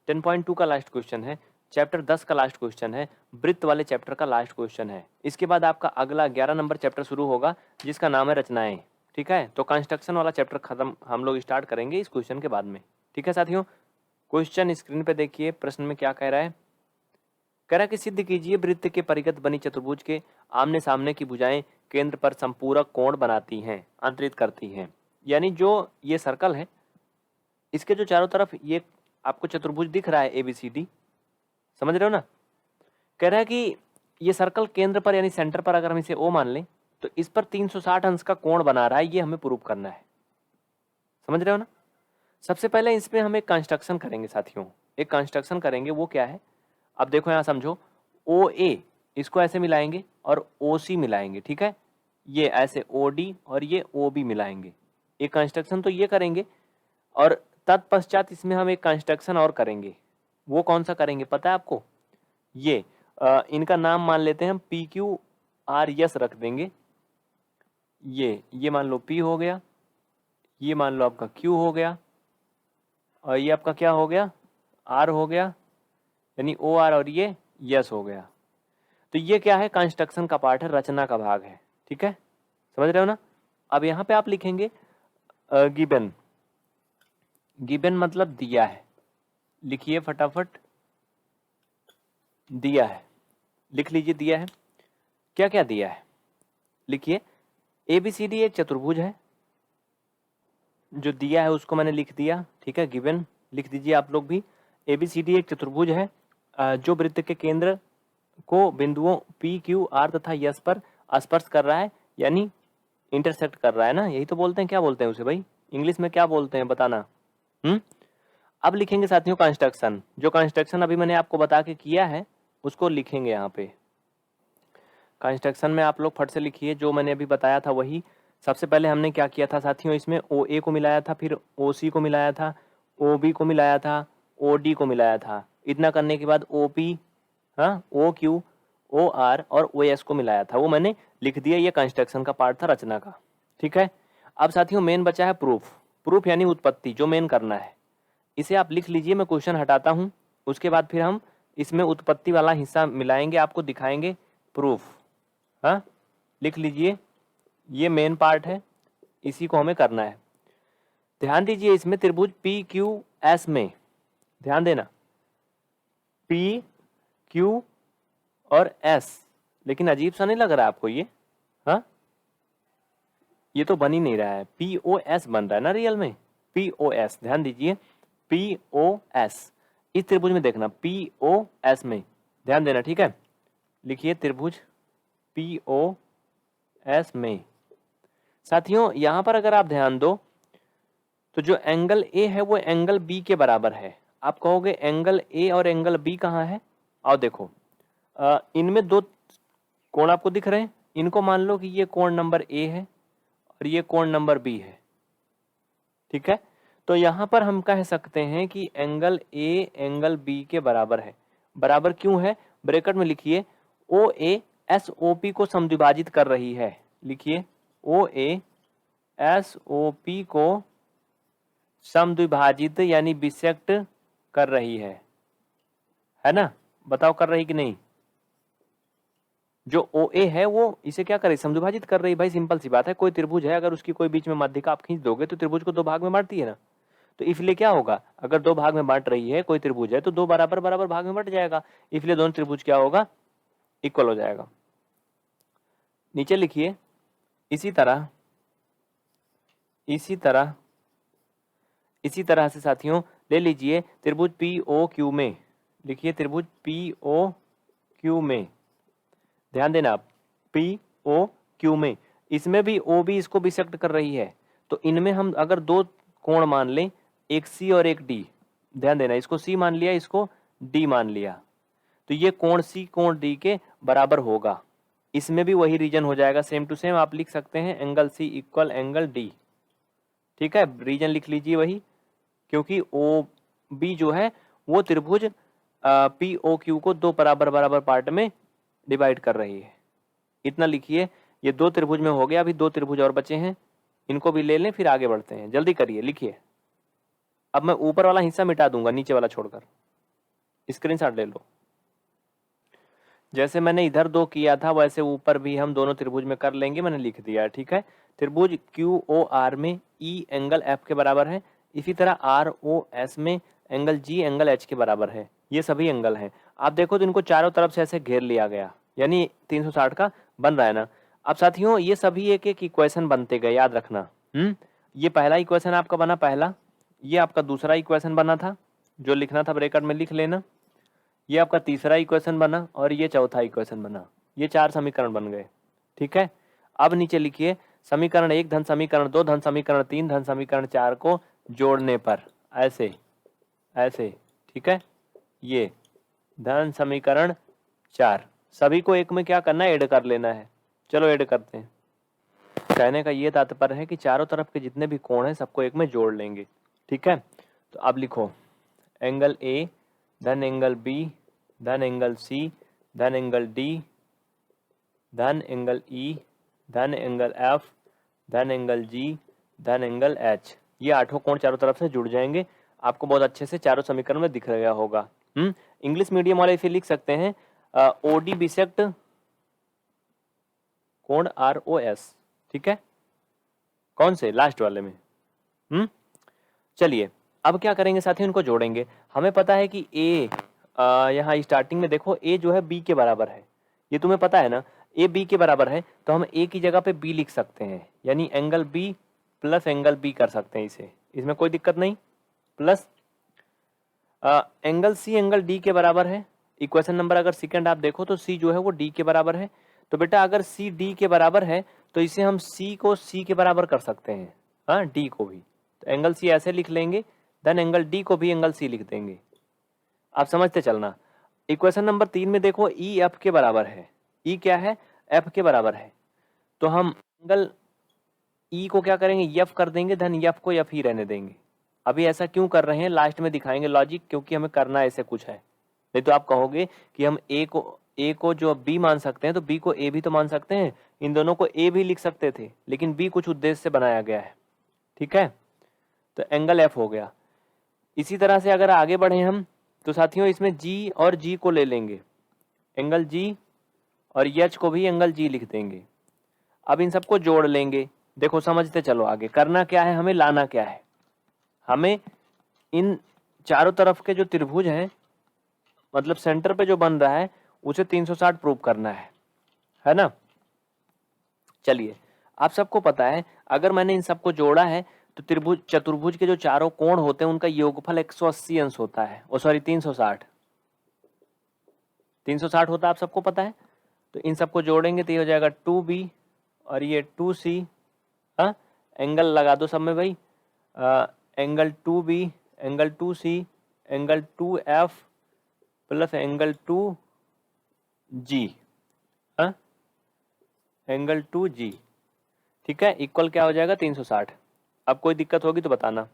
10.2 का last question है, chapter 10 का लास्ट क्वेश्चन है, वृत्त वाले चैप्टर का लास्ट क्वेश्चन है। इसके बाद आपका अगला 11 नंबर चैप्टर शुरू होगा जिसका नाम है रचनाएं। ठीक है, तो कंस्ट्रक्शन वाला चैप्टर खत्म हम लोग स्टार्ट करेंगे इस क्वेश्चन के बाद में। ठीक है साथियों, क्वेश्चन स्क्रीन पे देखिए, प्रश्न में क्या कह रहा है। कह रहा है कि सिद्ध कीजिए वृत्त के परिगत बनी चतुर्भुज के आमने सामने की भुजाएं केंद्र पर संपूरक कोण बनाती हैं, अंतरित करती हैं। यानी जो ये सर्कल है, इसके जो चारों तरफ ये आपको चतुर्भुज दिख रहा है ABCD, समझ रहे हो ना। कह रहा है कि ये सर्कल केंद्र पर यानी सेंटर पर अगर हम इसे O मान लें तो इस पर 360 अंश का कोण बना रहा है, ये हमें प्रूव करना है। समझ रहे हो ना। सबसे पहले इसमें हम एक कंस्ट्रक्शन करेंगे साथियों, एक कंस्ट्रक्शन करेंगे। वो क्या है, अब देखो यहां समझो, OA इसको ऐसे मिलाएंगे और OC मिलाएंगे। ठीक है, ये ऐसे OD और ये OB मिलाएंगे। एक कंस्ट्रक्शन तो ये करेंगे और तत्पश्चात इसमें हम एक कंस्ट्रक्शन और करेंगे। वो कौन सा करेंगे पता है आपको, ये इनका नाम मान लेते हैं हम PQRS रख देंगे। ये मान लो P हो गया, ये मान लो आपका Q हो गया और ये आपका क्या हो गया, R हो गया, यानी OR और ये यस हो गया। तो ये क्या है, कंस्ट्रक्शन का पार्ट है, रचना का भाग है। ठीक है, समझ रहे हो ना। अब यहाँ पे आप लिखेंगे गिवन। गिवन मतलब दिया है, लिखिए फटाफट, दिया है, लिख लीजिए दिया है। क्या क्या दिया है लिखिए। ABCD एक चतुर्भुज है, जो दिया है उसको मैंने लिख दिया। ठीक है, गिवन लिख दीजिए आप लोग भी। ABCD एक चतुर्भुज है जो वृत्त के केंद्र को बिंदुओं P, Q, R तथा S पर स्पर्श कर रहा है, यानी इंटरसेक्ट कर रहा है ना, यही तो बोलते हैं। क्या बोलते हैं उसे भाई, इंग्लिश में क्या बोलते हैं बताना। अब लिखेंगे साथियों कंस्ट्रक्शन। जो कंस्ट्रक्शन अभी मैंने आपको बता के किया है उसको लिखेंगे यहाँ पे। कंस्ट्रक्शन में आप लोग फट से लिखिए, जो मैंने अभी बताया था वही। सबसे पहले हमने क्या किया था साथियों, इसमें OA को मिलाया था, फिर OC को मिलाया था, OB को मिलाया था, OD को मिलाया था। इतना करने के बाद OP, OQ, OR और OS को मिलाया था, वो मैंने लिख दिया। ये कंस्ट्रक्शन का पार्ट था, रचना का। ठीक है, अब साथियों मेन बचा है प्रूफ। प्रूफ यानी उत्पत्ति, जो मेन करना है। इसे आप लिख लीजिए, मैं क्वेश्चन हटाता हूँ, उसके बाद फिर हम इसमें उत्पत्ति वाला हिस्सा मिलाएंगे, आपको दिखाएंगे प्रूफ। लिख लीजिए, ये मेन पार्ट है, इसी को हमें करना है। ध्यान दीजिए, इसमें त्रिभुज PQS में ध्यान देना, P, Q और S। लेकिन अजीब सा नहीं लग रहा है आपको ये? ये तो बन ही नहीं रहा है, POS बन रहा है ना रियल में, POS। ध्यान दीजिए, POS इस त्रिभुज में देखना, POS में ध्यान देना। ठीक है, लिखिए त्रिभुज POS में। साथियों यहाँ पर अगर आप ध्यान दो तो जो एंगल A है वो एंगल B के बराबर है। आप कहोगे एंगल A और एंगल B कहाँ है? आओ देखो, इनमें दो कोण आपको दिख रहे हैं, इनको मान लो कि ये कोण नंबर A है और ये कोण नंबर B है। ठीक है, तो यहाँ पर हम कह सकते हैं कि एंगल A एंगल B के बराबर है। बराबर क्यों है? ब्रैकेट में लिखिए, OA SOP को समद्विभाजित कर रही है। लिखिए, OA SOP को समद्विभाजित यानी बिसेक्ट कर रही है ना? बताओ कर रही कि नहीं? जो OA है वो इसे क्या कर रही, समद्विभाजित कर रही। भाई सिंपल सी बात है, कोई त्रिभुज है, अगर उसकी कोई बीच में मध्यिका आप खींच दोगे तो त्रिभुज को दो भाग में बांटती है ना। तो इसलिए क्या होगा, अगर दो भाग में बांट रही है कोई त्रिभुज है तो दो बराबर बराबर भाग में बट जाएगा, इसलिए दोनों त्रिभुज क्या होगा, इक्वल हो जाएगा। नीचे लिखिए, इसी तरह से साथियों ले लीजिए त्रिभुज POQ में। लिखिए त्रिभुज POQ में, ध्यान देना आप, POQ में इसमें भी OB इसको बिसेक्ट कर रही है। तो इनमें हम अगर दो कोण मान लें, एक C और एक D, ध्यान देना, इसको C मान लिया, इसको D मान लिया, तो ये कोण C कोण D के बराबर होगा। इसमें भी वही रीजन हो जाएगा, सेम टू सेम आप लिख सकते हैं, angle C equal angle D। ठीक है, रीजन लिख लीजिए वही, क्योंकि OB जो है वो त्रिभुज POQ को दो बराबर बराबर पार्ट में डिवाइड कर रही है। इतना लिखिए, ये दो त्रिभुज में हो गया, अभी दो त्रिभुज और बचे हैं, इनको भी ले लें फिर आगे बढ़ते हैं। जल्दी करिए, लिखिए। अब मैं ऊपर वाला हिस्सा मिटा दूंगा, नीचे वाला छोड़कर। स्क्रीनशॉट ले लो। जैसे मैंने इधर 2 किया था वैसे ऊपर भी हम दोनों त्रिभुज में कर लेंगे, मैंने लिख दिया, ठीक है। त्रिभुज QOR में E एंगल F के बराबर है, इसी तरह ROS में एंगल G एंगल H के बराबर है। ये सभी एंगल हैं। आप देखो तो इनको चारों तरफ से ऐसे घेर लिया गया, यानी 360 का बन रहा है ना। अब साथियों ये सभी एक एक इक्वेशन बनते गए, याद रखना। ये पहला इक्वेशन आपका बना पहला, ये आपका दूसरा इक्वेशन बना था, जो लिखना था ब्रैकेट में लिख लेना, ये आपका तीसरा इक्वेशन बना और ये चौथा इक्वेशन बना। ये 4 समीकरण बन गए, ठीक है। अब नीचे लिखिए समीकरण 1 धन समीकरण 2 धन समीकरण 3 धन समीकरण 4 को जोड़ने पर ऐसे ऐसे, ठीक है। ये धन समीकरण 4 सभी को एक में क्या करना है, ऐड कर लेना है। चलो ऐड करते हैं। कहने का ये तात्पर्य है कि चारों तरफ के जितने भी कोण हैं सबको एक में जोड़ लेंगे, ठीक है। तो अब लिखो एंगल ए धन एंगल बी धन एंगल सी धन एंगल डी धन एंगल ई धन एंगल एफ धन एंगल जी धन एंगल एच। ये 8 कोण चारों तरफ से जुड़ जाएंगे। आपको बहुत अच्छे से चारों समीकरण में दिख गया होगा। इंग्लिश मीडियम वाले इसे लिख सकते हैं OD बिसेक्ट कोण ROS, ठीक है। कौन से, लास्ट वाले में। चलिए अब क्या करेंगे साथियों, इनको जोड़ेंगे। हमें पता है कि ए यहाँ स्टार्टिंग में देखो ए जो है बी के बराबर है, ये तुम्हें पता है ना। ए बी के बराबर है तो हम ए की जगह पे बी लिख सकते हैं, यानी angle B plus angle B कर सकते हैं इसे, इसमें कोई दिक्कत नहीं। Plus angle C angle D के बराबर है। इक्वेशन नंबर अगर सेकंड आप देखो तो सी जो है वो डी के बराबर है। तो बेटा अगर सी डी के बराबर है तो इसे हम सी को सी के बराबर कर सकते हैं, हाँ डी को भी। तो एंगल सी ऐसे लिख लेंगे, देन एंगल डी को भी एंगल सी लिख देंगे। आप समझते चलना। इक्वेशन नंबर 3 में देखो ई एफ के बराबर है। ई क्या है, एफ के बराबर है। तो हम एंगल ई को क्या करेंगे, एफ कर देंगे, धन एफ को एफ ही रहने देंगे। अभी ऐसा क्यों कर रहे हैं लास्ट में दिखाएंगे लॉजिक, क्योंकि हमें करना ऐसे कुछ है। नहीं तो आप कहोगे कि हम ए को जो बी मान सकते हैं तो बी को ए भी तो मान सकते हैं, इन दोनों को ए भी लिख सकते थे, लेकिन बी कुछ उद्देश्य से बनाया गया है, ठीक है। तो एंगल एफ हो गया। इसी तरह से अगर आगे बढ़े हम तो साथियों इसमें जी और जी को ले लेंगे, एंगल जी, और एच को भी एंगल जी लिख देंगे। अब इन सबको जोड़ लेंगे। देखो समझते चलो आगे करना क्या है, हमें लाना क्या है। हमें इन चारों तरफ के जो त्रिभुज हैं, मतलब सेंटर पे जो बन रहा है उसे 360 प्रूव करना है ना। चलिए आप सबको पता है अगर मैंने इन सबको जोड़ा है तो त्रिभुज चतुर्भुज के जो चारों कोण होते हैं उनका योगफल 180 अंश होता है, ओ सॉरी 360 होता है, आप सबको पता है। तो इन सबको जोड़ेंगे तो ये हो जाएगा 2b और ये 2c। हाँ एंगल लगा दो सब में भाई, angle 2b angle 2c angle 2f plus angle 2g, हाँ एंगल 2g, ठीक है। इक्वल क्या हो जाएगा 360। अब कोई दिक्कत होगी तो बताना।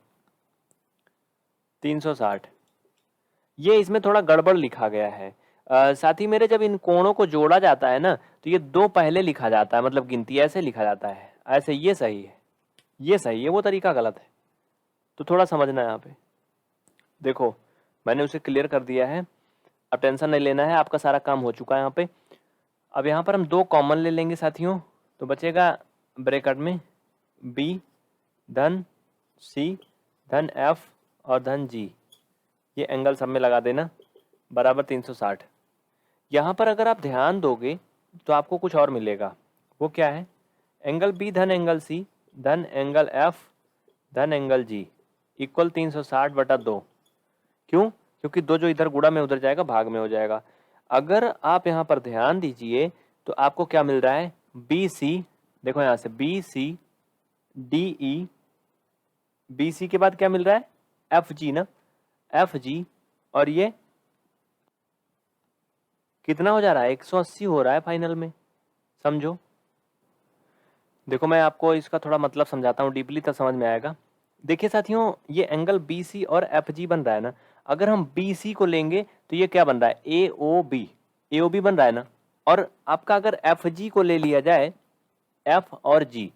360 ये इसमें थोड़ा गड़बड़ लिखा गया है साथ ही मेरे, जब इन कोणों को जोड़ा जाता है ना तो ये 2 पहले लिखा जाता है, मतलब गिनती ऐसे लिखा जाता है, ऐसे। ये सही है, ये सही है, वो तरीका गलत है। तो थोड़ा समझना है यहाँ पे। देखो मैंने उसे क्लियर कर दिया है, अब टेंशन नहीं लेना है, आपका सारा काम हो चुका है यहाँ पे। अब यहाँ पर हम 2 कॉमन ले लेंगे साथियों, तो बचेगा ब्रैकेट में b धन c धन f और धन g। ये एंगल सब में लगा देना बराबर 360। यहाँ पर अगर आप ध्यान दोगे तो आपको कुछ और मिलेगा। वो क्या है, एंगल b धन एंगल c धन एंगल f धन एंगल g इक्वल 360/2। क्यों, क्योंकि 2 जो इधर गुणा में उधर जाएगा भाग में हो जाएगा। अगर आप यहाँ पर ध्यान दीजिए तो आपको क्या मिल रहा है, BC, देखो यहाँ से BC DE, BC के बाद क्या मिल रहा है FG ना, FG, और ये कितना हो जा रहा है 180 हो रहा है फाइनल में, समझो। देखो मैं आपको इसका थोड़ा मतलब समझाता हूँ डीपली, तब समझ में आएगा। देखिए साथियों ये एंगल BC और FG बन रहा है ना, अगर हम BC को लेंगे तो ये क्या बन रहा है AOB बन रहा है ना। और आपका अगर FG को ले लिया जाए, F और G,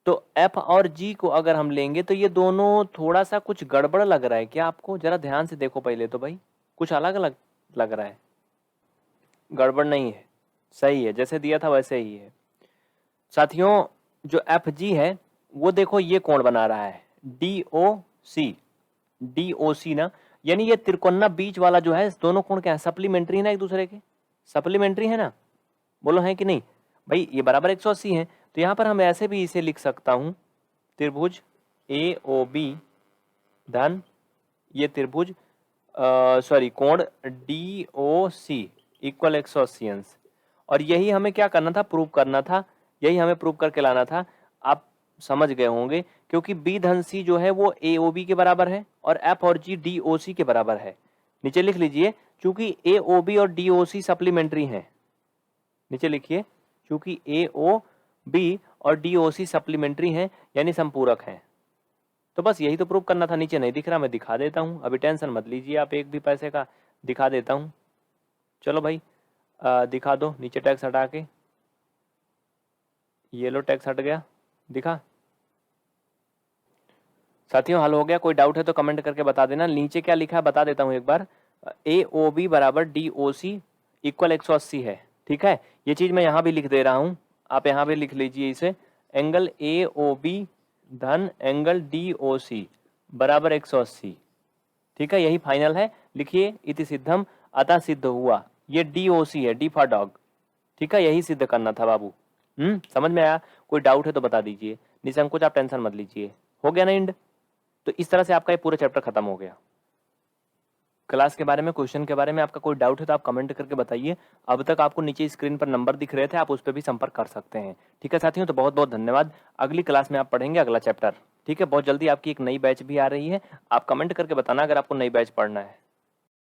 तो F और G को अगर हम लेंगे तो ये दोनों थोड़ा सा कुछ गड़बड़ लग रहा है क्या आपको, जरा ध्यान से देखो पहले तो भाई, कुछ अलग अलग लग रहा है, गड़बड़ नहीं है, सही है, जैसे दिया था वैसे ही है। साथियों जो एफ जी है वो देखो ये कोण बना रहा है डी ओ सी ना, यानी ये त्रिकोणा बीच वाला जो है, दोनों कोण क्या है, सप्लीमेंट्री है ना एक दूसरे के, सप्लीमेंट्री है ना, बोलो है कि नहीं भाई, ये बराबर 180 है। तो यहां पर हम ऐसे भी इसे लिख सकता हूं, त्रिभुज ए ओ बी धन ये त्रिभुज सॉरी कोण डी ओ सी इक्वल 180 अंश। और यही हमें क्या करना था, प्रूव करना था, यही हमें प्रूव करके लाना था। आप समझ गए होंगे, क्योंकि बी धन सी जो है वो ए ओ बी के बराबर है और एफ और जी डी ओ सी के बराबर है। नीचे लिख लीजिए, चूंकि ए ओ बी और डी ओ सी सप्लीमेंट्री हैं, नीचे लिखिए, चूंकि ए ओ बी और डी ओ सी सप्लीमेंट्री हैं यानी संपूरक हैं। तो बस यही तो प्रूव करना था। नीचे नहीं दिख रहा, मैं दिखा देता हूं, अभी टेंशन मत लीजिए आप एक भी पैसे का, दिखा देता हूं। चलो भाई दिखा दो, नीचे टैक्स हटा के, ये लो टैक्स हट गया, दिखा। साथियों हल हो गया, कोई डाउट है तो कमेंट करके बता देना। नीचे क्या लिखा है बता देता हूं एक बार, ए ओ बी बराबर डी ओ सी इक्वल 180 है, ठीक है। ये चीज मैं यहाँ भी लिख दे रहा हूँ, आप यहाँ भी लिख लीजिए इसे, एंगल ए ओ बी धन एंगल डी ओ सी बराबर 180, ठीक है, यही फाइनल है। लिखिए, इति सिद्धम अतः सिद्ध हुआ, ये डी ओ सी है, डी फॉर डॉग, ठीक है, यही सिद्ध करना था बाबू। समझ में आया? कोई डाउट है तो बता दीजिए, निसंकोच, आप टेंशन मत लीजिए। हो गया ना इंड? तो इस तरह से आपका ये पूरा चैप्टर खत्म हो गया। क्लास के बारे में, क्वेश्चन के बारे में आपका कोई डाउट है तो आप कमेंट करके बताइए। अब तक आपको नीचे स्क्रीन पर नंबर दिख रहे थे, आप उस पर भी संपर्क कर सकते हैं। ठीक है साथियों, तो बहुत बहुत धन्यवाद। अगली क्लास में आप पढ़ेंगे अगला चैप्टर, ठीक है। बहुत जल्दी आपकी एक नई बैच भी आ रही है, आप कमेंट करके बताना अगर आपको नई बैच पढ़ना है।